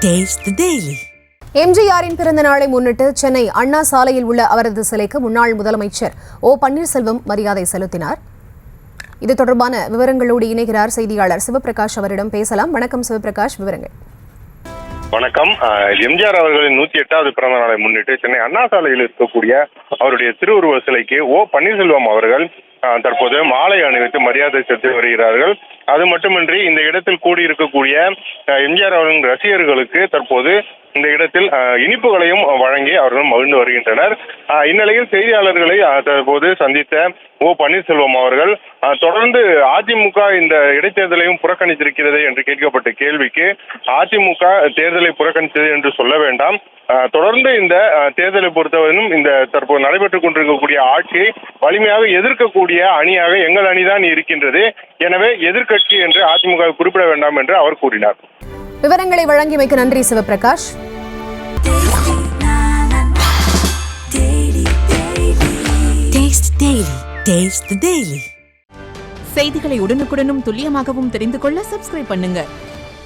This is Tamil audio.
Taste the Daily. எம்ஜிஆரின் பிறந்த நாளை முன்னிட்டு சென்னை அண்ணா சாலையில் உள்ள அவரது சிலைக்கு முன்னாள் முதலமைச்சர் ஓ பன்னீர்செல்வம் மரியாதை செலுத்தினார். இது தொடர்பான விவரங்களோடு இணைகிறார் செய்தியாளர் சிவபிரகாஷ். அவரிடம் பேசலாம். வணக்கம் சிவபிரகாஷ், விவரங்கள். வணக்கம். எம்ஜிஆர் அவர்களின் 108வது பிறந்த நாளை முன்னிட்டு சென்னை அண்ணா சாலையில் இருக்கக்கூடிய அவருடைய திருவுருவ சிலைக்கு ஓ பன்னீர்செல்வம் அவர்கள் தற்போது மாலை அணிவித்து மரியாதை செலுத்தி வருகிறார்கள். அது மட்டுமின்றி இந்த இடத்தில் கூடியிருக்கக்கூடிய எம்ஜிஆர் அவர்களின் ரசிகர்களுக்கு தற்போது இந்த இடத்தில் இனிப்புகளையும் வழங்கி அவர்கள் மகிழ்ந்து வருகின்றனர். இந்நிலையில் செய்தியாளர்களை தற்போது சந்தித்த ஓ பன்னீர்செல்வம் அவர்கள் தொடர்ந்து அதிமுக இந்த இடைத்தேர்தலையும் புறக்கணித்திருக்கிறது என்று கேட்கப்பட்ட கேள்விக்கு அதிமுக தேர்தலை புறக்கணித்தது என்று சொல்ல வேண்டாம், தொடர்ந்து இந்த தேர்தலை பொறுத்தவரையும் இந்த தற்போது நடைபெற்றுக் கொண்டிருக்கக்கூடிய ஆட்சியை வலிமையாக எதிர்க்கக்கூடிய அணியாக எங்கள் அணிதான் இருக்கின்றது. எனவே எதிர்க்கட்சி என்று அதிமுக குறிப்பிட வேண்டாம் என்று அவர் கூறினார். விவரங்களை வழங்கியமைக்கு நன்றி சிவபிரகாஷ். Taste the Daily. செய்திகளை உடனுக்குடனும் துல்லியமாகவும் தெரிந்து கொள்ள சப்ஸ்கிரைப் பண்ணுங்க.